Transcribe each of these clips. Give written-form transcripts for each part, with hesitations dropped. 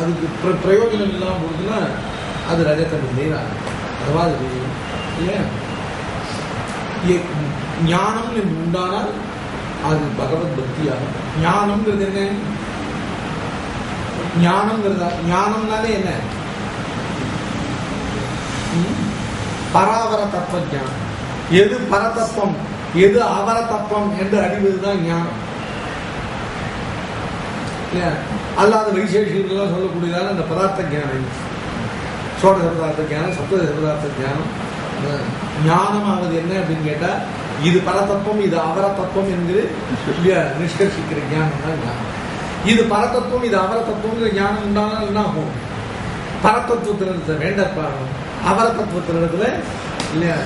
அதுக்கு பிரயோஜனம் இல்லாமல் போகுதுன்னா அது ரஜதம் இல்லையா? அது மாதிரி இல்லையா? ஞானம் என்று உண்டானால் அது பகவத் பக்தியாகும். ஞானம்ங்கிறது என்ன? ஞானம்னாலே என்ன? பராவர தத்துவ ஞானம். எது பரதத்துவம் எது அவர தத்துவம் என்று அறிவதுதான் ஞானம். அல்லாத வைசேஷிகள்லாம் சொல்லக்கூடியதான இந்த பதார்த்த ஞானம், சோடச பதார்த்த ஞானம், சப்ததச பதார்த்த ஞானம். ஞானமாவது என்ன அப்படின்னு கேட்டா, இது பரதத்துவம் இது அவர தத்துவம் என்கிற நிஷ்கர்ஷிக்கிற ஞானம் தான் ஞானம். இது பரதத்துவம் இது அவர தத்துவங்கிற ஞானம் உண்டானால் என்ன ஆகும்? பரதத்துவத்தினிடத்துல வேண்டப்பாடும், அவர தத்துவத்தினிடத்துல இல்லையா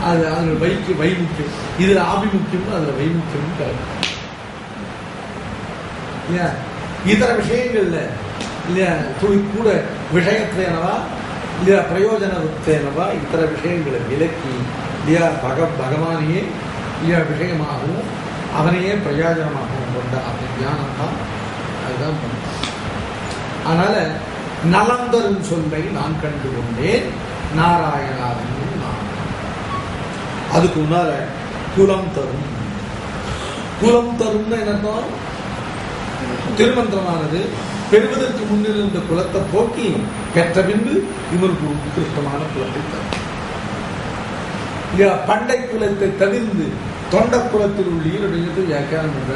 அது அதுல வைமுக்கியம், இதுல ஆபிமுக்கியம், அதுல வைமுக்கியம் இல்லையா? இதர விஷயங்கள்ல இல்லையா கூட விஷயத்தேனவா இல்லையா பிரயோஜனத்தேனவா இத்தர விஷயங்களை விலக்கி இல்லையா பகவானையே இல்லையா விஷயமாகவும் அவனையே பிரயோஜனமாகவும் கொண்ட அந்த ஞானம் தான் அதுதான் பண்ணும். அதனால நலந்தரும் சொல்லை நான் கண்டு கொண்டேன் நாராயணாவின் நான். அதுக்கு முன்னால குலம் தரும். குலம் தரும்னு என்ன? திருமந்திரமானது பெறுவதற்கு முன்னிருந்த குலத்தை போக்கி பெற்ற பின்பு இவருக்கு உத்கிருஷ்டமான குலத்தை தரும். பண்டை குலத்தை தவிர்ந்து தொண்ட குலத்தில் உள்ளீர் அப்படிங்கிறது வியாக்கியானம் என்ற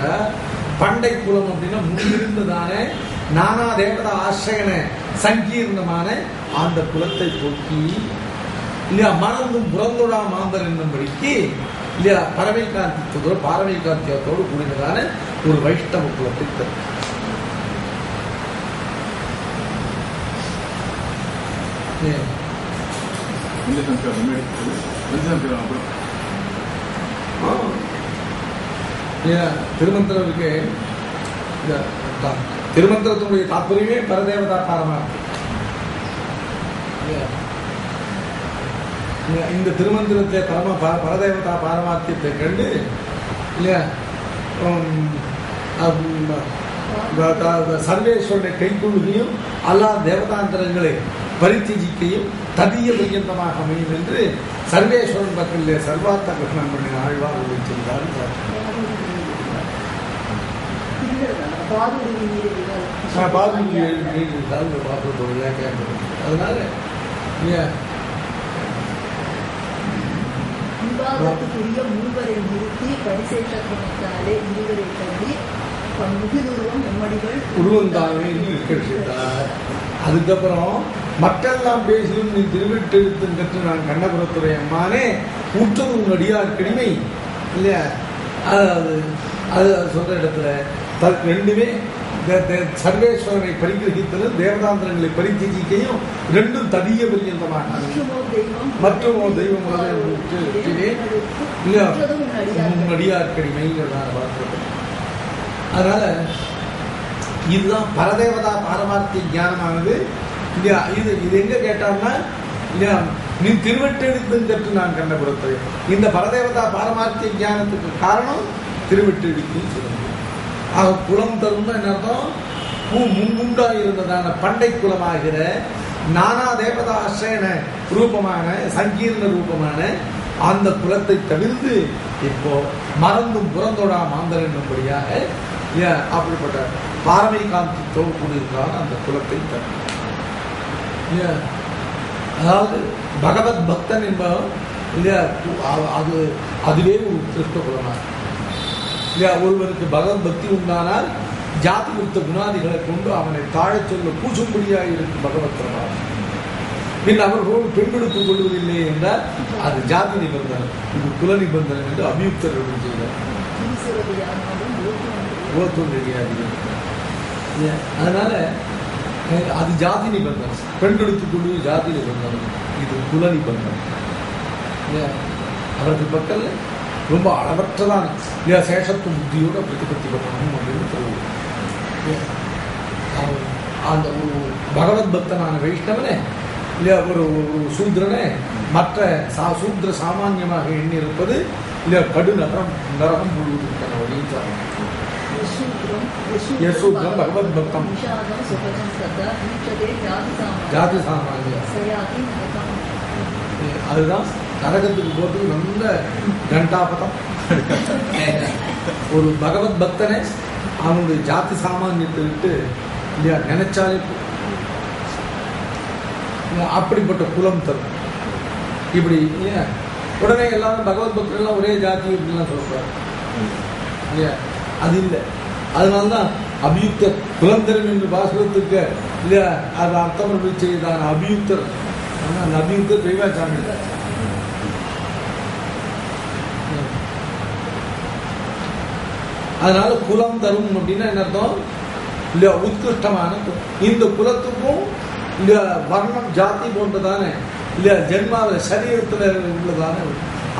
பண்டை குலம் அப்படின்னா முன்னிருந்ததான நானா தேவதா ஆசிரியன சங்கீர்ணமான அந்த குலத்தை போக்கி இல்லையா மறந்தும் புறந்தொழா மாந்தர் என்னும்படிக்கு இல்லையா பறவை காந்தியத்தோடு பாரவை காந்தியத்தோடு கூடியதான ஒரு வைஷ்ணவ குலத்தை தரும். திருமந்திரம் இருக்கு. திருமந்திரத்தினுடைய தாற்பயமே பரதேவதா பாரமார்த்தி. இந்த திருமந்திரத்தை பரதேவதா பாரமார்த்தியத்தை கண்டு இல்லையா சர்வேஸ்வரனை கைக்கொள்கையும் அல்லா தேவதாந்திரங்களை பரித்திஜிக்கையும் ததிய பரியந்தமாக அமையும் என்று சர்வேஸ்வரன் பக்கத்திலே சர்வார்த்த கிருஷ்ணன் பண்ணி ஆழ்வார் செய்தார். அதனால விவாதத்துக்குரிய மூவரை நிறுத்தி பரிசேஷத்தினாலே இருவரை தள்ளி முகிலுருவம் எம்மடிகள் உருவந்தானே நிஷ்கர்ஷித்தார். அதுக்கப்புறம் மக்கள்லாம் பேசியும் நீ திருவிட்டெழுத்தும் கற்று நான் கண்ணபுரத்துறை அம்மானே ஊற்றது உன் அடியார் கடிமை இல்லையா? அது சொல்ற இடத்துல ரெண்டுமே சர்வேஸ்வரனை பரிகிரகித்தலும் தேவதாந்திரங்களை பரித்திஜிக்கையும் ரெண்டும் ததிய பரியந்தமாக மற்றும் தெய்வம் இல்லையா உன் அடியார் கடிமைங்கிறதான பார்க்கிறது. அதனால இதுதான் பரதேவதா பாரமார்த்திய ஞானமானது இல்லையா? இது எங்க கேட்டான்னா இல்லையா நீ திருவெட்டெழுத்தும் கற்று நான் கண்டபுரத்தை. இந்த பரதேவதா பாரமார்த்திய ஞானத்துக்கு காரணம் திருவெட்டெழுத்துன்னு சொல்லுங்க. ஆக குலம் தரும்னா என்ன அர்த்தம்? முன்குண்டா இருந்ததான பண்டை குலமாகிற நானா தேவதா ஆசிரியன ரூபமான சங்கீர்ண ரூபமான அந்த குலத்தை தவிர்த்து இப்போ மறந்தும் புறந்தோடா மாந்தர் என்னும்படியாக அப்படிப்பட்ட பாரமை காந்தி தோக்கூடியிருக்கான அந்த குலத்தை தரும். அதாவது பகவத் பக்தன் என்பவன் இல்லையா அதுவே ஒரு உத்கிருஷ்ட குலமாக இல்லையா. ஒருவருக்கு பகவத் பக்தி உண்டானால் ஜாதி யுக்த குணாதிகளை கொண்டு அவனை தாழச் சொல்ல கூசும்படியாக இருக்கும் பகவத் பிரபாவம். பின் அவர்களோடு பெண்களுக்கு கொள்வதில்லை என்றால் அது ஜாதி நிபந்தனை, இது குல நிபந்தனை என்று அபியுக்தர்கள் செய்தார். அதனால அது ஜாதி நிபந்தனை, பெண்களுக்கு கொள்வது ஜாதி நிபந்தனை, இது குல நிபந்தனை. அவர்கள் பக்கத்தில் ரொம்ப அளவற்றதான இல்லையா சேஷத்துவ புத்தியோட பிரதிபத்தி பண்ணணும் அப்படின்னு சொல்லுவோம். அந்த ஒரு பகவத் பக்தனான வைஷ்ணவனே இல்லையா ஒரு சூத்ரனே மற்ற சூத்ர சாமான்யமாக எண்ணி இருப்பது இல்லையா கடு நரகம் புழுவதற்கான வழியை யசூத்ரம் பகவத் பக்தம் விஷாதம் சுகதம் ததா ஈஷதே ஜாதி சாமானிய. சயாதி நரகம். அதுதான் நரகத்துக்கு போட்டு நல்ல கண்டாபதம். ஒரு பகவத் பக்தனை அவனுடைய ஜாதி சாமானியத்தை விட்டு இல்லையா நினைச்சாலே அப்படிப்பட்ட குலம் தரும். இப்படி இல்லையா உடனே எல்லாரும் பகவத் பக்தர்கள் ஒரே ஜாதி இப்படிலாம் சொல்லக்கூடாது இல்லையா, அது இல்லை. அதனால்தான் அபியுக்தர் குலம் தரும் என்று பாசுரத்துக்கு இல்லையா அது அர்த்தம் செய்தான் அபியுக்தர். அந்த அபியுக்தர் தெய்வாச்சாமி. அதனால குலம் தரும் அப்படின்னா என்ன அர்த்தம் இல்லையா, உத்கிருஷ்டமான இந்த குலத்துக்கும் இல்லையா வர்ணம் ஜாதி போன்றதான இல்லையா ஜென்மாவில் சரீரத்தில் உள்ளதான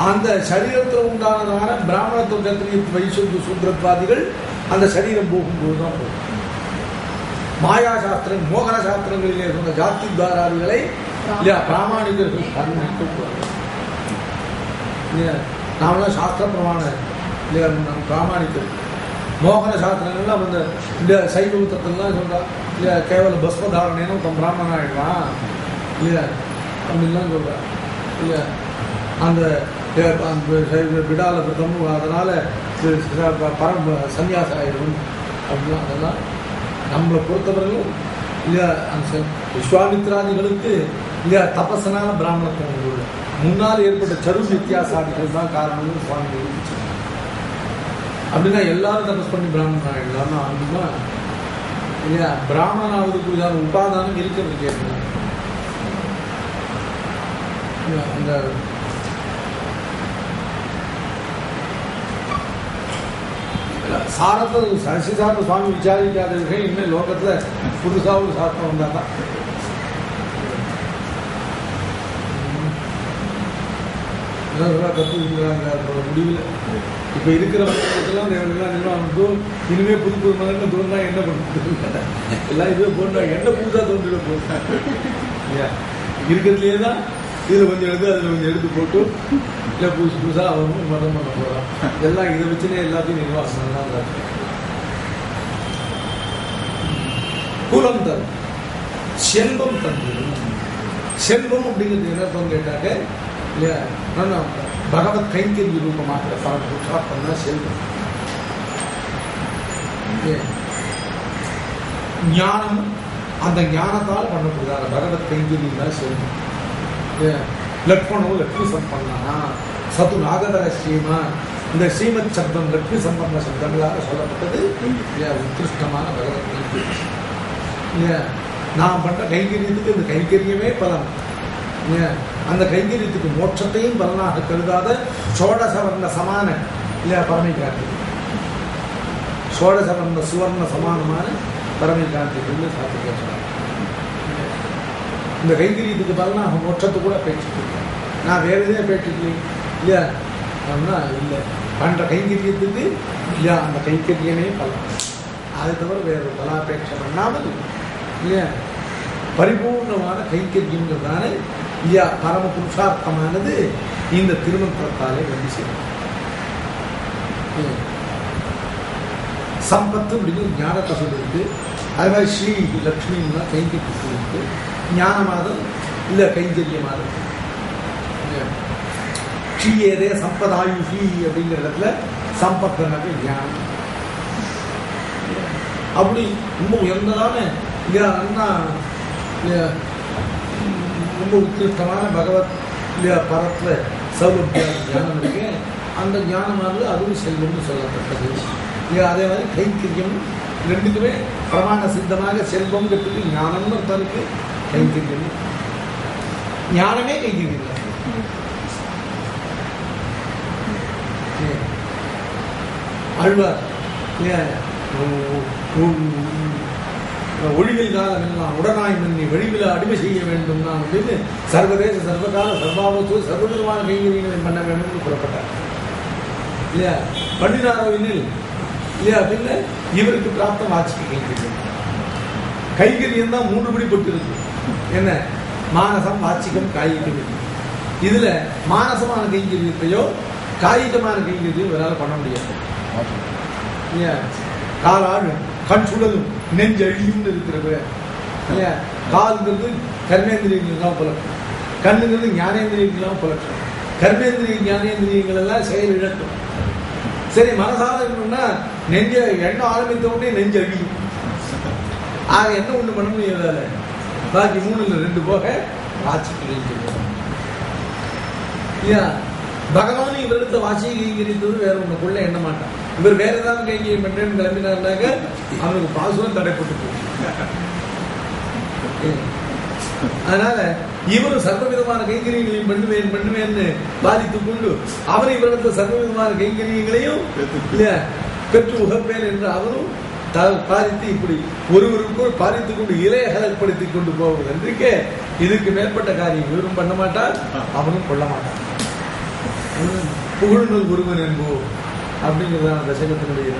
அந்த சரீரத்தில் உண்டானதான பிராமணத்துவ கத்திரிய வைசூத்திய சூத்திரத்வாதிகள் அந்த சரீரம் போகும்போது தான் போகும். மாயா சாஸ்திரம் மோகன சாஸ்திரங்களிலே சொன்ன ஜாதி துவாராதிகளை இல்லையா பிராமணிகர்கள் கருணைக்குவார்கள் இல்லையா. நாமெல்லாம் சாஸ்திர பிரமாண இல்லையா நம்ம பிராமணிக்கர். மோகன சாஸ்திரங்கள்லாம் அந்த இந்த சைவ உத்தரத்துலாம் சொல்றா இல்லையா கேவல பஸ்மதாரணேனும் தம் பிராமணன் ஆயிடுவான் இல்லையா அப்படின்லாம் சொல்றா இல்லையா. அந்த விடால பிரதம் அதனால பரம் சன்னியாசம் ஆயிடும் அப்படிலாம் அதெல்லாம் நம்மளை பொறுத்தவரையிலும் இல்லையா அந்த விஸ்வாமித்ராதிகளுக்கு இல்லையா தபசனான பிராமணத்துவம் உள்ள முன்னால் ஏற்பட்ட சரு வித்தியாசாதிகள் தான் காரணம்னு சுவாமி இருந்துச்சு. அப்படின்னா எல்லாரும் தபஸ் பண்ணி பிராமணன் ஆகிடலாம்னா அப்படின்னா இல்லையா பிராமணனாவதுக்கு இதான உபாதானம் இருக்கிறது கேட்கணும். அந்த சாரத்தில் சசிசார சுவாமி விசாரிக்காத விஷயம் இனிமேல் லோகத்தில் புதுசாக ஒரு சாஸ்திரம் வந்தால் தான். முடிவில் இப்போ இருக்கிற மக்களுக்கெல்லாம் இனிமே புது புது மகன் தோன்றா என்ன பண்ணுறது எல்லாம் இதுவே போன்றா என்ன புதுசாக தோன்றிட போகுது இருக்கிறதுலே தான் இதில் கொஞ்சம் எடுத்து அதில் கொஞ்சம் எடுத்து போட்டு இல்லை புதுசு புதுசாக அவனும் மதம் பண்ண போகிறான். எல்லாம் இதை வச்சுனே எல்லாத்தையும் நிர்வாகம் தான். குலம் தரும் செல்வம் தந்துடும். செல்வம் அப்படிங்கிறது என்ன அர்த்தம் கேட்டாக்க இல்லையா பகவத் கைங்கரிய ரூபமாக பண்ண செல்வம். ஞானம் அந்த ஞானத்தால் பண்ணக்கூடியதாக பகவத் கைங்கரியம் தான் செல்வம். லக்ஷ்மணோ லக்ஷ்மி சம்பன்னா சது நாகதர ஸ்ரீமா. இந்த ஸ்ரீமத் சப்தம் லக்ஷ்மி சம்பந்த சப்தங்களாக சொல்லப்பட்டது உத்கிருஷ்டமான பகவத் கைங்கரியம். நான் பண்ற கைங்கரியத்துக்கு இந்த கைங்கரியமே பலன். அந்த கைங்கரியத்துக்கு மோட்சத்தையும் பலனாக கருதாத சோடசவர்ண சமான இல்லையா பரமை காந்தி சோடசவர்ண சுவர்ண சமானமான பரமை காந்தி சாப்பிட்டு இந்த கைங்கரியத்துக்கு பலனாக மோட்சத்தை கூட பேச்சுட்டு நான் வேற எதுவும் பேச்சுக்கலையே இல்லையா அப்படின்னா இல்லை பண்ற கைங்கரியத்துக்கு இல்லையா அந்த கைங்கரியமே பலன். அதை தவிர வேற ஒரு பலாபேட்சை பண்ணாமல் இல்லையா பரிபூர்ணமான கைங்கரியங்கிறதான இல்லையா பரம புருஷார்த்தமானது இந்த திருமந்திரத்தாலே வந்து செய்யும். சம்பத்து அப்படின்னு ஞானத்தை சொல்லிருக்கு. அது மாதிரி ஸ்ரீ லக்ஷ்மின்னா கைங்கரியத்தை சொல்லிருக்கு. ஞானமாதம் இல்லை கைங்கரியமாதம் ஸ்ரீயேதே சம்பதாயுஷி அப்படிங்கிற இடத்துல சம்பத்தனாக ஞானம். அப்படி ரொம்ப உயர்ந்ததான இல்லையா ரொம்ப உத்கிருஷ்டமான பகவத் இல்லையா பரத்துல சௌலபிய ஞானம் இருக்கு. அந்த ஞானமானது அதுவும் செல்வம்னு சொல்லப்பட்டது இல்லையா. அதே மாதிரி கைங்கரியம் ரெண்டுக்குமே பிரமாண சித்தமாக செல்வம் கட்டுக்கு ஞானம்னு அர்த்தம் இருக்கு. கைங்கரியம் ஞானமே கைங்கரியம் ஆழ்வார் இல்லையா ஒழிவில் காலம் எல்லாம் உடனாய் மன்னி வழிவில் அடிமை செய்ய வேண்டும் நான் அப்படின்னு சர்வதேச சர்வகால சர்வாவத்து சர்வவிதமான கைங்கரியங்களை பண்ண வேண்டும் புறப்பட்டார் இல்லையா. பண்ணினாரோவினில் இல்லையா அப்படின்னு இவருக்கு பிராப்தம் ஆட்சிக்கு கைங்கரியம். கைங்கரியம் தான் 3 படிப்பட்டு இருக்கு. என்ன மானசம் வாச்சிகம் காய்கம். இதுல மானசமான கைங்கரியத்தையோ காய்கமான கைங்கரியத்தையோ இவரால் பண்ண முடியாது இல்லையா. கால் ஆடும், கண் சுழலும், நெஞ்சு அழியும்னு இருக்கிறது இல்லையா? கால்ங்கிறது கர்மேந்திரியங்கள்லாம் புலக்கும், கண்ணுங்கிறது ஞானேந்திரியங்கள்லாம் புலக்கும். கர்மேந்திரிய ஞானேந்திரியங்கள் எல்லாம் செயல் இழக்கும். சரி, மனசால இருக்கணும்னா நெஞ்ச எண்ணம் ஆரம்பித்த உடனே நெஞ்சு அழியும். ஆக என்ன ஒண்ணு பண்ண முடியாது. பாக்கி 3-2 போக வாட்சிக்கிறீங்க. பகவான் இவரிடத்த வாட்சியை கைங்கரித்தது வேற ஒண்ணுக்குள்ள எண்ண மாட்டான். இவர் வேற ஏதாவது கைங்கரியம் பண்றேன்னு கிளம்பினாருனாக்க அவனுக்கு பாசுரம் தடைப்பட்டு போகும். அதனால இவரும் சர்வ விதமான கைங்கரியங்களையும் பண்ணுவேன்னு பாதித்துக் கொண்டு அவர் இவரிடத்த சர்வ விதமான கைங்கரியங்களையும் பெற்று உகப்பேன் என்று அவரும் பாதித்து இப்படி ஒருவருக்குள் பாதித்துக் கொண்டு இலையகலப்படுத்திக் கொண்டு போவது என்றுக்கே இதுக்கு மேற்பட்ட காரியம் இவரும் பண்ண மாட்டார், அவனும் கொள்ள மாட்டார். புகழ்நூல் ஒருவன் என்போ அப்படிங்கிறதான் தசகத்தினுடைய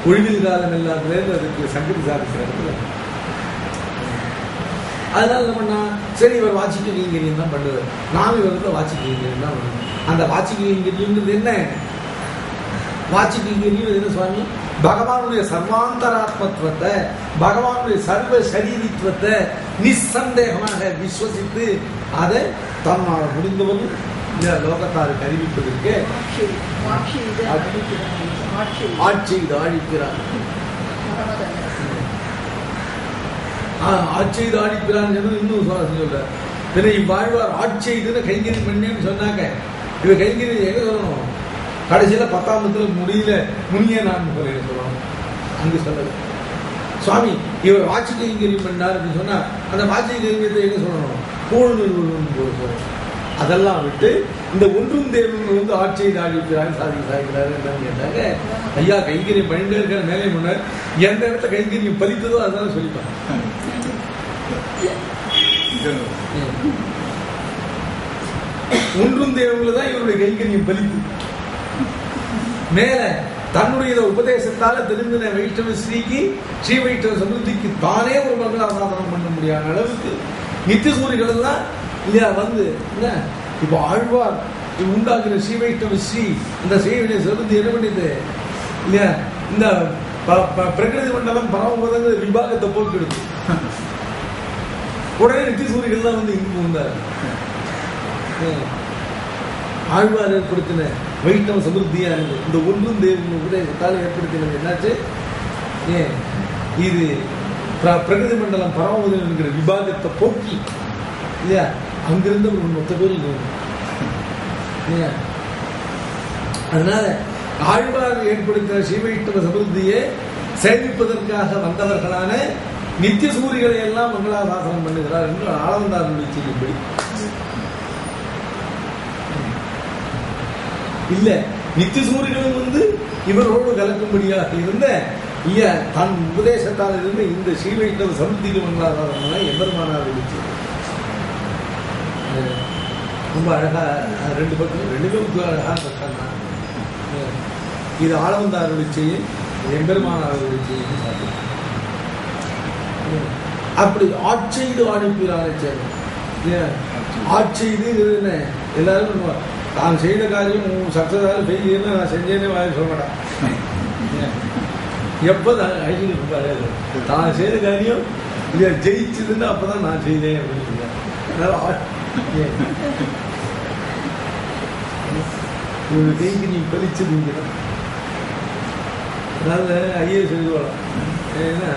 ஒழிவில் காலம் எல்லாத்துலேருந்து அதுக்கு சங்கதி சாதிக்கிற இடத்துல. அதனால என்ன பண்ணா, சரி இவர் வாட்சிக்க கைங்கரியம் தான் பண்ணுவார், நாம் இவருக்கு வாட்சிக்க கைங்கரியம் தான் பண்ணுவோம். அந்த வாட்சிக்க கைங்கரியம்ங்கிறது என்ன? வாட்சிக்க கைங்கரியம் என்ன சுவாமி? பகவானுடைய சர்வாந்தராத்மத்துவத்தை, பகவானுடைய சர்வ சரீரித்துவத்தை நிசந்தேகமாக விஸ்வசித்து அதை தன்னால் முடிந்தவரும் லோகத்தாருக்கு அறிவிப்பதற்கு ஆட்சி ஆழிக்கிறார். ஆட்சி ஆழிக்கிறான் இன்னும் சொல்ற. இவ்வாழ்வார் ஆட்சி கைங்கறி பண்ணேன்னு சொன்னாங்க. இவ கைங்கறி எங்க சொல்லணும்? கடைசியில 10ஆம் முடியல முனிய நான் சொல்லணும். அங்கு சொல்லல சுவாமி இவர் வாட்சி கைங்கரியம் பண்ணாருன்னு சொன்னா அந்த வாட்சி கைங்கரியத்தை எங்க சொல்லணும்? கூழ்நூல். அதெல்லாம் விட்டு இந்த ஒன்றும் தேவன் ஆட்சியை ஆழிக்கிறாரு சாதிக்கிறாரு என்னன்னு கேட்டாங்க. ஐயா கைங்கரியம் பண்ணிட்டே இருக்கிற மேலே முன்னர் எந்த இடத்துல கைங்கரியம் பலித்ததோ அதனால சொல்லிப்பாங்க. ஒன்றும் தேவங்கள தான் இவருடைய கைங்கரியம் பலித்து மேல தன்னுடைய உபதேசத்தால திருந்தின வைஷ்ணவ ஸ்ரீக்கு ஸ்ரீ வைஷ்ணவ சமிருத்திக்கு தானே ஒரு மங்களாசாதனம் பண்ண முடியாத அளவுக்கு நித்திய சூரிகள் எல்லாம் இல்லையா வந்து என்ன இப்ப ஆழ்வார் உண்டாக்குற ஸ்ரீ வைஷ்ணவ ஸ்ரீ இந்த ஸ்ரீ சமிருத்தி என்ன பண்ணிது இல்லையா? இந்த பிரகிருதி மண்டலம் பரமபதங்கிற விபாகத்தை போக்கிடுது. உடனே நித்திய சூரிகள் தான் வந்து இங்கு வந்தார். ஆழ்வார் ஏற்படுத்தின வைஷ்ணவ சமிருத்தியா இருந்தது இந்த ஒன்றும் தேவன் உபதேசத்தால் ஏற்படுத்தினது என்னாச்சு? இது பிரகிருதி மண்டலம் பரமபதம் என்கிற விபாகத்தை போக்கி இல்லையா அங்கிருந்து ஒரு மொத்த பேர் இல்லையா. அதனால ஆழ்வார் ஏற்படுத்தின ஸ்ரீ வைஷ்ணவ சமிருத்தியை சேமிப்பதற்காக வந்தவர்களான நித்திய சூரிகளை எல்லாம் மங்களாசாசனம் பண்ணுகிறார் என்று ஆளவந்தார் செய்யும்படி இல்ல. நித்திய சூரிகளும் வந்து இவரோடு கலக்கும்படியாக இருந்த தன் உபதேசத்தால் இருந்து இந்த ஸ்ரீ வைஷ்ணவ சமிருத்திக்கு மங்களாசாசனம் எம்பெருமானார் இருந்துச்சு. ரொம்ப அழகா 2 பக்கம் 2 அழகா பக்கம். இது ஆளவந்தார் செய்யும் எம்பெருமானார் செய்யும் சாப்பிடும். அப்படி ஆட்சியது ஆணிப்பீரான ஆட்சியது எல்லாரும் தான் செய்த காரியம் சக்சஸாக செய்யன்னு நான் செஞ்சேன்னு வாங்க சொல்ல மாட்டேன். எப்பதான் தான் செய்த காரியம் இல்லையா ஜெயிச்சதுன்னு அப்பதான் நான் செய்தேன் அப்படின்னு சொல்லுவேன். ஒரு கைக்கு நீ பலிச்சதுங்க. அதனால ஐஏஎஸ் எழுதுவாளாம். ஏன்னா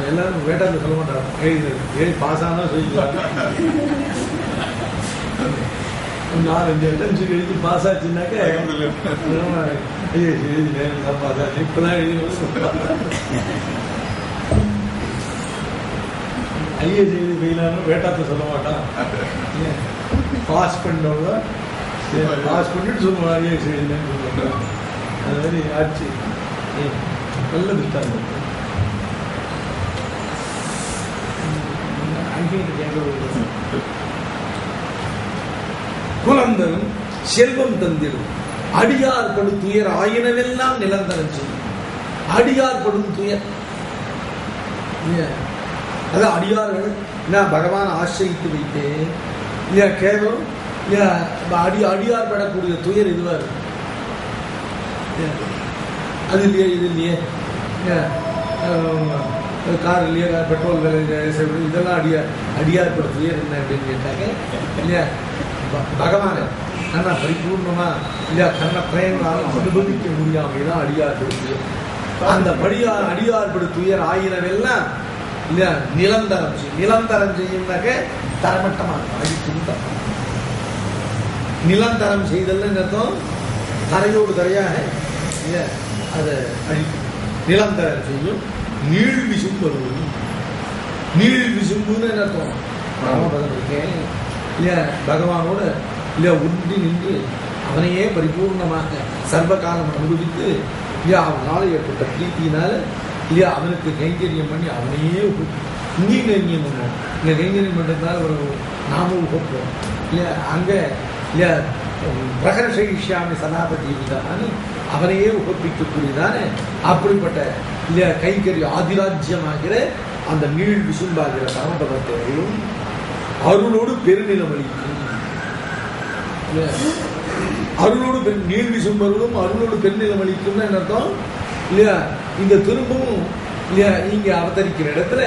எல்லாரும் வேட்டாந்து சொல்ல மாட்டாங்க. பாஸ் ஆனா சொல்லிக்கலாம். 4-5 அட்டம்ஸ் எழுதி பாஸ் ஆச்சுன்னாக்க ஐஏஎஸ் எழுதினேன் பாஸ் ஆச்சு. இப்பதான் எழுதி ஐஏஎஸ் எழுதி ஃபெயிலானும் வேட்டாத்த சொல்ல மாட்டான். பாஸ் பண்ணவங்க பாஸ் பண்ணிட்டு சொல்லுவாங்க ஐஏஎஸ் எழுதினேன்னு சொல்லுவாங்க. அது மாதிரி ஆட்சி நல்ல திட்டம். குலந்தரும் செல்வம் தந்திடும் அடியார் படும் துயர் ஆயினவெல்லாம் நிலந்தரம் செய்யும். அடியார் படும் துயர் அதான் அடியார்கள் நான் பகவான் ஆசிரித்து வைத்தேன் இல்லையா கேவலம் அடியார் படக்கூடிய துயர் இதுவா இருக்கு. அது இல்லையே இது இல்லையே கார் இல்லையா பெட்ரோல் விலை இதெல்லாம் அடியார்பட துயர் என்ன அப்படின்னு கேட்டாங்க இல்லையா பகவான் கண்ணா பரிபூர்ணமா இல்லையா கண்ண பிரயங்களால் அனுபவிக்க முடியாமைதான் அடியார்பட துயர் அந்த அடியார்பட துயர் ஆயிரவெல்லாம் இல்லையா நிலந்தரம் செய்யும்னாக்க தரமட்டமாக அடிக்கும் நிலந்தரம் செய்தல் அர்த்தம் தரையோடு தரையாக இல்லையா அதை அழிக்கும் நிலந்தரம் செய்யும் நீள் விசும்பு வருவது நீள் விசும்புன்னு என்ன அர்த்தம் ராமபதம் இருக்கேன் இல்லையா பகவானோட இல்லையா ஒன்றி நின்று அவனையே பரிபூர்ணமாக சர்வகாலம் அனுபவித்து இல்லையா அவனால் ஏற்பட்ட பிரீத்தினால இல்லையா அவனுக்கு கைங்கரியம் பண்ணி அவனையே இங்கேயும் கைங்கரியம் பண்ணுவோம் இல்லை கைங்கரியம் பண்ணுறதுனால ஒரு நாமும் உகப்போம் இல்லையா அங்கே இல்லையா பிரகர்ஷயிஷ்யாமி சனாபதீவிதான்னு அவனையே உகப்பிக்கக்கூடியதானே அப்படிப்பட்ட இல்லையா கைகறி ஆதிராஜ்யமாகிற அந்த நீள் விசும்பாகிற பரமபதத்தையும் அருளோடு பெருநிலம் அளிக்கும் அருளோடு நீள் விசும்பர்களும் அருளோடு பெருநிலம் அளிக்கும்னு என்ன அர்த்தம் இல்லையா இந்த திரும்பவும் இல்லையா இங்க அவதரிக்கிற இடத்துல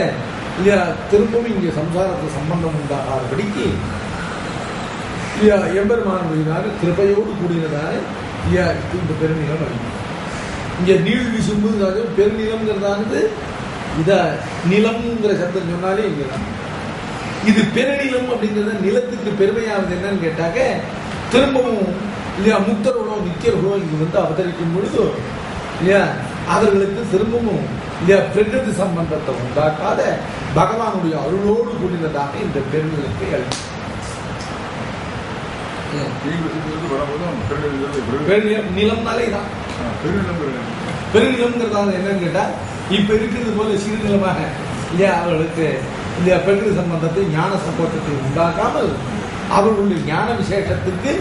இல்லையா திரும்பவும் இங்க சம்சாரத்தில் சம்பந்தம் உண்டாகாதபடிக்கு இல்லையா எம்பெருமானுடையதாக கிருபையோடு கூடியதாக இல்லையா இந்த பெருநிலம் அளிக்கும் இங்க நீள் விசும்புங்கிறது பெருநிலம்ங்கிறதானது இத நிலம்ங்கிற சப்தம் சொன்னாலே இங்கதான் இது பெருநிலம் அப்படிங்கிறத நிலத்துக்கு பெருமையாவது என்னன்னு கேட்டாக்க திரும்பவும் இல்லையா முக்தர்களோ நித்தியர்களோ இங்கு வந்து அவதரிக்கும் பொழுது இல்லையா அவர்களுக்கு திரும்பவும் இல்லையா பிரகிருதி சம்பந்தத்தை உண்டாக்காத பகவானுடைய அருளோடு கூடினதாக இந்த பெருநிலத்தை அளிக்கும் நிலம்னாலே தான் பெருநிலம்ங்கிறதால என்னன்னு கேட்டா இப்ப இருக்கிறது போல சிறுநிலமாக இல்லையா அவர்களுக்கு இல்லையா பிரகிருதி சம்பந்தத்தை ஞான சம்பவத்தை உண்டாக்காமல் அவர்களுடைய ஞான விசேஷத்துக்கு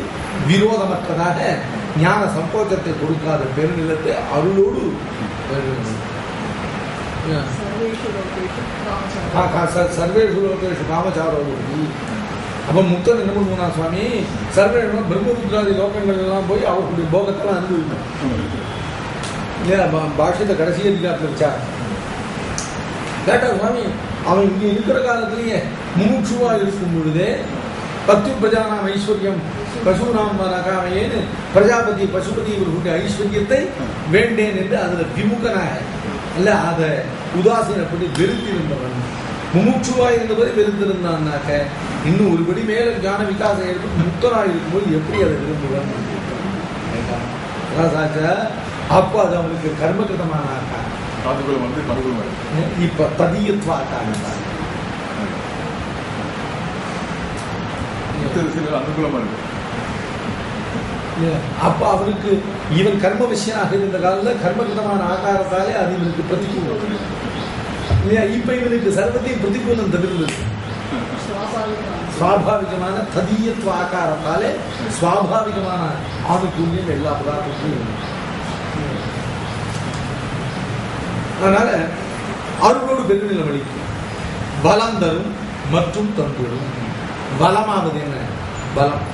விரோதமற்றதாக ஞான சம்போச்சத்தை கொடுக்காத பெருநிலத்தை அருளோடு சர்வேஷு லோகேஷு காமச்சாரோதி அப்ப முக்தன் என்ன பண்ணுவோம்னா சுவாமி சர்வேஷம் பிரம்மருத்ராதி லோகங்கள் எல்லாம் போய் அவர்களுடைய போகத்தெல்லாம் அனுபவிக்கணும் இல்லையா பாஷ்யத்தை கடைசி அதிகாரத்தில் வச்சா கேட்டா சுவாமி அவன் இங்க இருக்கிற காலத்திலேயே முமுட்சுவா இருக்கும் பொழுதே பக்தி பிரஜானாம் ஐஸ்வர்யம் பசுநாம் நகாமையேன்னு பிரஜாபதி பசுபதி இவர்களுடைய ஐஸ்வர்யத்தை வேண்டேன் என்று அதுல விமுகனாக இல்ல அதை உதாசீனப்படி வெறுத்திருந்தவன் முமுட்சுவா இருந்தபடி வெறுத்திருந்தான்னாக்க இன்னும் ஒருபடி மேல ஞான விகாசம் ஏற்பட்டு முக்தனாக இருக்கும்போது எப்படி அதை விரும்புவான் அப்போ அது அவனுக்கு கர்மகிருதமான இப்ப ததியத்வாக்கான அப்ப அவனுக்கு இவன் கர்ம விஷயனாக இருந்த காலத்தில் கர்மகிருதமான ஆகாரத்தாலே அது இவனுக்கு பிரதிகூலம் இல்லையா இப்ப இவனுக்கு சர்வத்தையும் பிரதிகூலம் தவிர்ந்தது சுவாபாவிகமான ததியத்துவ ஆகாரத்தாலே சுவாபாவிகமான ஆணுக்கூல்யம் எல்லா பதார்த்தத்தையும் அதனால அருளோடு பெருநிலம் அளிக்கும் பலம் தரும் மற்றும் தந்துடும் பலமாவது என்ன பலம்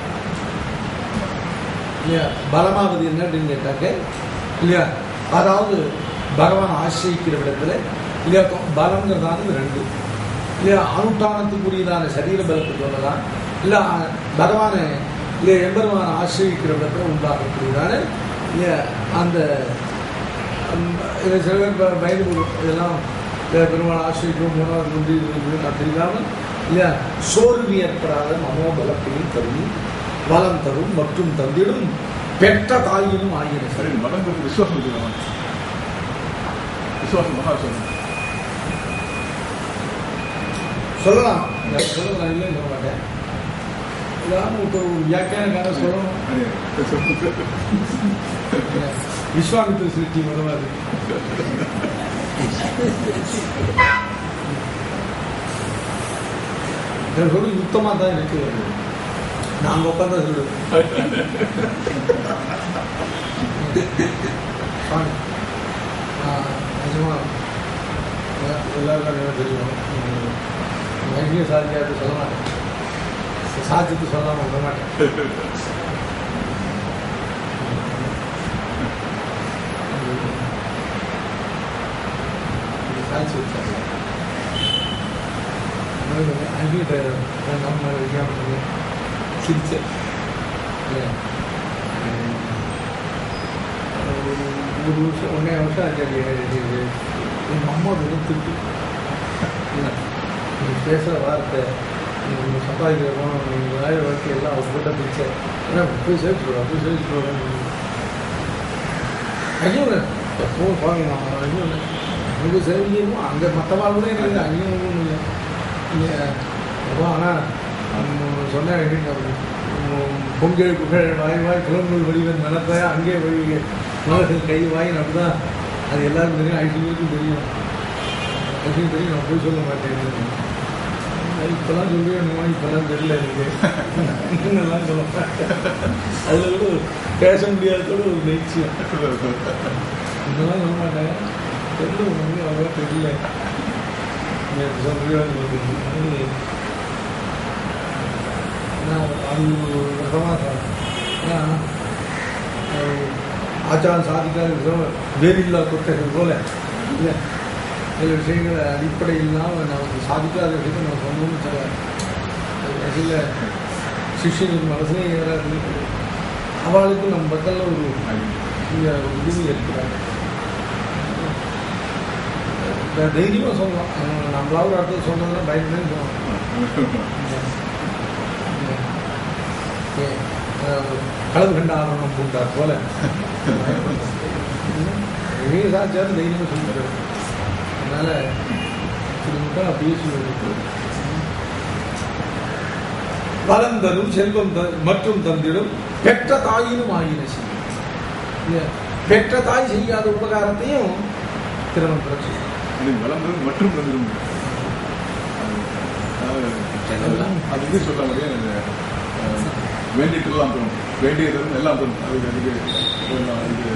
இல்லையா பலமாவது என்ன அப்படின்னு கேட்டாக்க இல்லையா அதாவது பகவான் ஆசிரியிக்கிற இடத்துல இல்லையா பலம்ங்கிறதானது ரெண்டு இல்லையா அனுஷ்டானத்துக்குரியதான சரீர பலத்துக்கு சொல்லலாம் இல்லை பகவானை இல்லையா எம்பெருமான ஆசிரியிக்கிற இடத்துல உண்டாகக்கூடியதான இல்லையா அந்த சில பேர் பயந்து இதெல்லாம் பெருமாள் ஆசிரியக்கும் மூணாவது கொண்டு நான் தெரியாமல் இல்லையா சோர்வு ஏற்படாத மனோபலத்தையும் தரும் வளம் தரும் மற்றும் தந்திடும் பெற்ற தாயினும் ஆகிய சரி மனம் விசுவாசம் விசுவாசம் சொல்லலாம் சொல்லலாம் இல்லைன்னு சொல்ல மாட்டேன் இதான் ஒரு வியாக்கியானக்காக சொல்லணும் விஸ்வாமித்திர சிருஷ்டி முதலாது சொல்லி யுத்தமா தான் இருக்கு நாங்க உட்காந்து சொல்லுவோம் எல்லாருக்கும் தெரியும் வைத்திய சாதிக்காது சொல்ல மாட்டேன் சாட்சியத்து சொல்லாம விட மாட்டேன் அங்கிட்ட நம்ம வைக்காம சிரிச்சேன். ஒரு வருஷம் 1.5 வருஷம் ஆச்சு. எங்கள் அம்மா வெறுத்துட்டு இல்லை நீங்கள் பேசுகிற வார்த்தை நீங்கள் சம்பாதிக்கிறோம் நீங்கள் வாழ வாழ்க்கை எல்லாம் அவர் போட்ட பிடிச்ச ஏன்னா போய் சேர்த்துருவோம் ஐயோ எப்போ பாருங்க ஐயோ உங்களுக்கு சேவிக்கணும் அங்கே மற்றவா கூட எனக்கு அங்கேயும் ஒன்றும் இல்லை இல்லை. ஆனால் சொன்னேன் பொங்கல் புகழ் வாய் புலங்கள் வடிவன் நிலத்தை அங்கே வழி மலர்கள் கை வாயின் அப்படிதான் அது எல்லாருக்கும் தெரியும். ஐடிக்கும் தெரியும் ஐடியும் தெரியும். நான் போய் சொல்ல மாட்டேன். இப்போல்லாம் சொல்லுவேன் இப்போல்லாம் தெரியல எனக்கு நல்லா சொல்ல மாட்டேன். அதில் கூட பேச முடியாததோட ஒரு நிச்சயம் இதெல்லாம் சொல்ல மாட்டேன். தெரியல ஒன்று அவ்வளோ தெரியல சொல்லுவேன். அது சமாச்சாரம் ஏன்னா ஆச்சாரம் சாதிக்காத வேறில்லா கொட்டைகள் போல இல்லை சில விஷயங்களை அடிப்படை இல்லாமல் நமக்கு சாதிக்காத விஷயத்தை நம்ம சொல்லணும்னு சொல்ல சில சிஷ்யனுக்கு மனசுலேயே ஏறாது. அவளுக்கு நம்ம பக்கத்தில் ஒரு உதவி இருக்கிறாங்க. தைரியமாக சொல்லலாம். நம்மளாவது ஒரு இடத்துல சொன்னதுன்னா பயந்துன்னு சொல்லலாம். களவு கண்ட ஆவரணம் பூண்டார் போல சாச்சாரும் தைரியமாக சொல்லிட்டாரு. அதனால மட்டும் அப்படியே சொல்லிட்டு வளம் தரும் செல்வம் மற்றும் தந்திடும் பெற்ற தாயினும் ஆயின செய்யும். பெற்ற தாய் செய்யாத உபகாரத்தையும் திருமணம் பிரச்சனை மற்றும் தந்திடும் அது சொல்ல முடியாது. வேண்டிட்டு எல்லாம் தரும் வேண்டியது எல்லாம் தரும். அதுக்கு அதுக்கு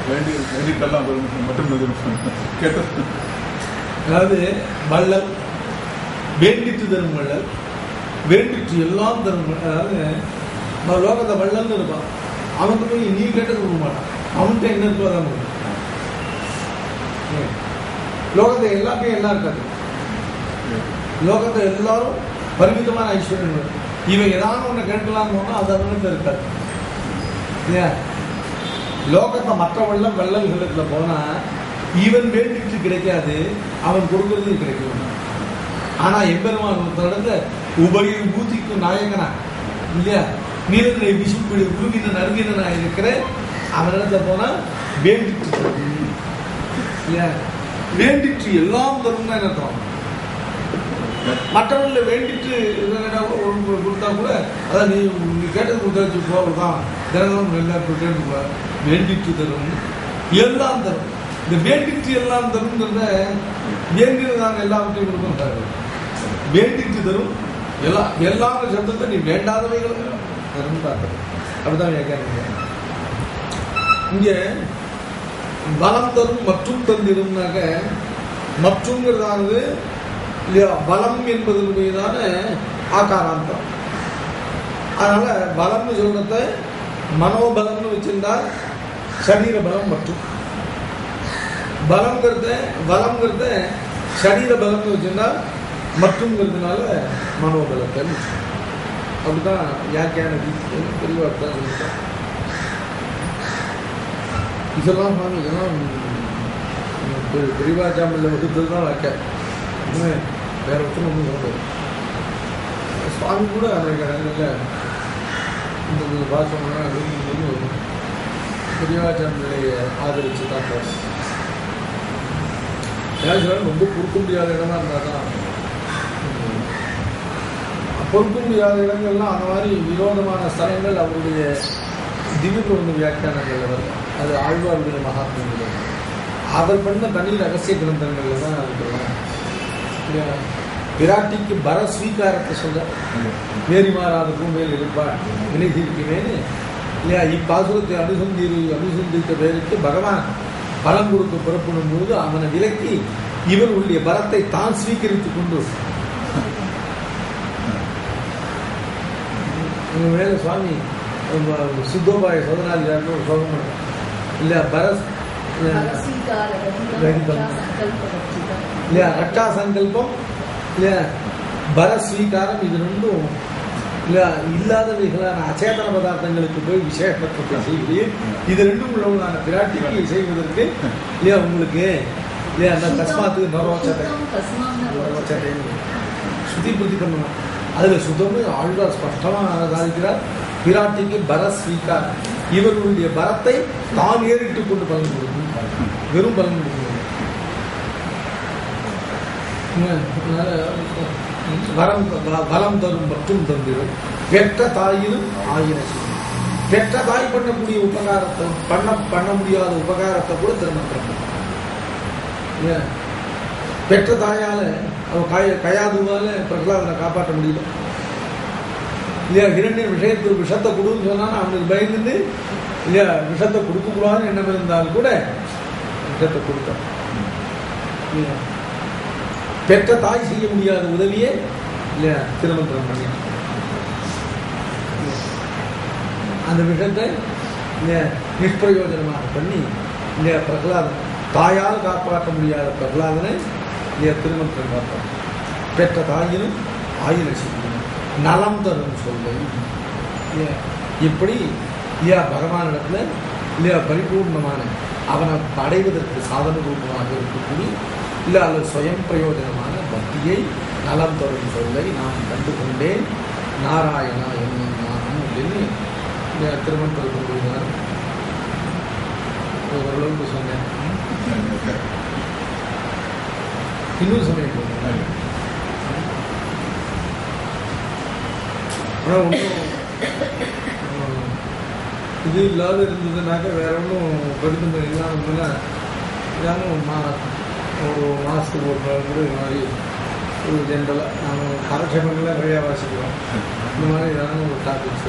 வேண்டிட்டெல்லாம் தரும் மட்டும் கேட்ட. அதாவது வள்ளல் வேண்டிட்டு தரும் வள்ளல் வேண்டிட்டு எல்லாம் தரும். அதாவது லோகத்தை வள்ளல்னு இருப்பான். அவனுக்கு போய் நீ கேட்டது கொடுக்க மாட்டான். அவன்கிட்ட என்ன இருக்கோ அதான் கொடுக்கும். லோகத்தை எல்லாத்தையும் எல்லாம் இருக்காது. லோகத்தை எல்லாரும் பரிமிதமான ஐஸ்வர்யம். இவன் ஏதாவது ஒன்று கேட்கலான்னு போனால் அது அவனுக்கு இருக்காது இல்லையா? லோகத்தை மற்ற வள்ளல்களுக்குள்ள போனால் இவன் வேண்டிட்டு கிடைக்காது, அவன் கொடுக்கறது கிடைக்கும். ஆனால் எம்பெருமான் ஒருத்தரிடத்துல உபரி பூத்திக்கும் நாயகனா இல்லையா? நீரங்களை விசுப்பிடு உருவின நறுவினா இருக்கிற அவனிடத்துல போனால் வேண்டிட்டு இல்லையா? வேண்டிட்டு எல்லாம் தரும்னா என்ன அர்த்தம்? மற்றவர்கள வேண்டிட்டு கொடுத்தா கூட அதான் நீ கேட்டது கொடுத்தாச்சு போகலாம் தினமும் எல்லா வேண்டிட்டு தரும் எல்லாம் தரும். இந்த வேண்டிட்டு எல்லாம் தரும்ங்கிறத வேண்டினதாங்க எல்லாவற்றையும் கொடுக்க வேண்டிட்டு தரும் எல்லாம் சப்தத்தை நீ வேண்டாதவைகளும் தரும் பார்க்கணும். அப்படிதான் கேட்க இங்க பலம் தரும் மற்றும் தந்திரும்னாக்க மற்றும்ங்கிறதானது இல்லையா? பலம் என்பதனுடையதான ஆகாராந்தம். அதனால பலம்னு சொல்றத மனோபலம்னு வச்சிருந்தா சரீர பலம் மற்றும் பலம்ங்கிறத சரீர பலம்னு வச்சிருந்தா மட்டும்ங்கிறதுனால மனோபலத்தை அப்படிதான் யாக்கியான பெரியவார்த்தான் சொல்லிட்டான். இதெல்லாம் இதெல்லாம் பெரியவாச்சாமில் வகுத்தது தான் வாக்கிய. வேற ஒருத்தர் ஒன்றும் சொல்றது. சுவாமி கூட அன்றைக்கு இடங்களில் இந்த பாசம்லாம் வரும். பெரியவாச்சாமியை ஆதரிச்சு தான் போகிறோம். ஏன் ரொம்ப பொறுக்க முடியாத இடமா இருந்தால் தான் பொறுக்க முடியாத இடங்கள்லாம் அந்த மாதிரி விரோதமான ஸ்தலங்கள் அவருடைய திவ்யபிரபந்த வியாக்கியானங்கள் வரும். அது ஆழ்வாருடைய மகாத்மியம் அவர் பண்ண தனி ரகசிய கிரந்தங்கள்ல தான் இருக்கலாம். பிராட்டிக்கு பர ஸ்வீகாரத்தை சொல்ல வேறிமாறாதக்கும் மேல் இருப்பாள் வினைதிருக்கிறேன்னு இல்லையா? இப்பாசுரத்தை அனுசந்தித்த பேருக்கு பகவான் பலம் கொடுக்க புறப்படும் போது அவனை விலக்கி இவர்களுடைய பலத்தை தான் ஸ்வீகரித்துக் கொண்டு மேல சுவாமி சித்தோபாய சோதனாதிகாரத்தில் ஒரு சோகம் இல்லையா? இல்லையா ரட்சா சங்கல்பம் இல்லையா பரஸ்வீகாரம் இது ரெண்டும் இல்லையா இல்லாதவைகளான அச்சேதன பதார்த்தங்களுக்கு போய் விசேஷத்தை செய்கிறீர். இது ரெண்டும் உள்ளவங்களான பிராட்டிக்கு செய்வதற்கு இல்லையா உங்களுக்கு இல்லையா அந்த தஸ்மாத்துக்கு நரோச்சத்தை ஸ்ருதி புத்தி பண்ணணும். அதுல சுத்தமே ஆழ்வார் ஸ்பஷ்டமாக சாதிக்கிறார். பிராட்டிக்கு பரஸ்வீகார் இவர்களுடைய பரத்தை தான் ஏறிட்டு கொண்டு பலன் கொடுக்கணும். வெறும் பலன் கொடுக்கணும். வரம் தரும் மற்றும் தந்திரும் பெற்ற தாயிலும் ஆயிரம் பெற்ற தாய் பண்ணக்கூடிய உபகாரத்தை பண்ண முடியாத உபகாரத்தை கூட திருமணம் பெற்ற தாயால அவ கயாதுவால பிரகலாதனை காப்பாற்ற முடியல இல்லையா. இரண்டு விஷத்தை கொடுன்னு சொன்னா அவனுக்கு பயந்து இல்லையா விஷத்தை கொடுக்க கூடாதுன்னு எண்ணம் இருந்தாலும் கூட விஷத்தை கொடுத்தான். பெற்ற தாய் செய்ய முடியாத உதவியே இல்லையா திருமந்திரம் பண்ணி அந்த விஷயத்தை இல்லையா நிஷ்பிரயோஜனமாக பண்ணி இல்லையா பிரகலாதன் தாயால் காப்பாற்ற முடியாத பிரகலாதனை இல்லையா திருமந்திரம் காப்பாற்ற பெற்ற தாயினும் ஆயுள் செய்யணும் நலம் தரும் சொல்லை இல்லையா. இப்படி இல்லையா பகவானிடத்துல இல்லையா பரிபூர்ணமான அவனை அடைவதற்கு சாதன ரூபமாக இருக்கக்கூடிய இல்லை அல்லது சுயம் பிரயோஜனமான பக்தியை நலம் தரும் சொல்லை நான் கண்டு கொண்டேன் நாராயணா என்ன நானும் இல்லைன்னு திருமணத்தில் கொண்டுள்ளார். ஓரளவுக்கு சொன்னேன். இன்னொரு சமயம் போனேன். ஆனால் ஒன்றும் இது இல்லாத இருந்ததுனாக்க வேற ஒன்றும் படித்து இல்லாம இல்லாமல் ஒரு மாதத்துக்கு ஒரு நாள் கூட இது மாதிரி ஒரு ஜென்ரலாக நாம் காலட்சேபங்கள்லாம் நிறையா வாசிக்கிறோம். இந்த மாதிரி ஏதாவது ஒரு டாபிக்ஸ்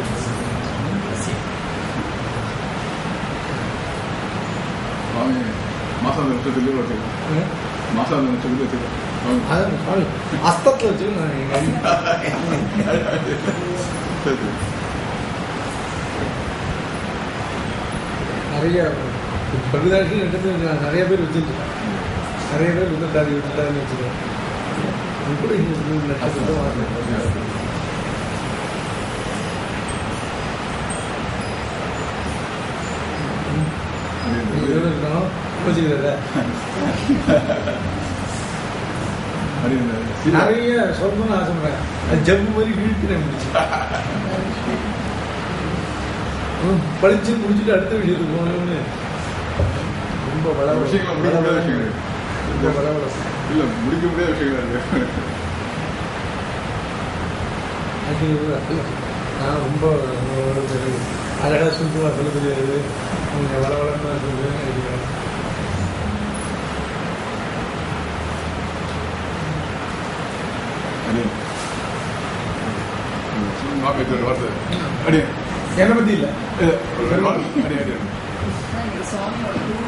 அஸ்தத்தில் வச்சுக்கணும். நிறைய பகுதாட்சி நிறைய பேர் வச்சுருக்கேன். நிறைய பேர் விட்டுட்டாரு வச்சுருக்கேன். அது கூட நிறைய சொல்லணும்னு ஆசைப்படுறேன். ஜம்மு மாதிரி வீழ்த்தி முடிச்சு படிச்சு முடிச்சுட்டு அடுத்த விஷயத்துக்கு போகணும்னு ரொம்ப இல்ல முடிக்க முடியாத விஷயங்கள் நான் ரொம்ப அழகா சுற்றுவா சொல்ல தெரியாது. அவங்க வளவளன்னு தான் சொல்லுவேன். என்னை பத்தி இல்ல சுவாமி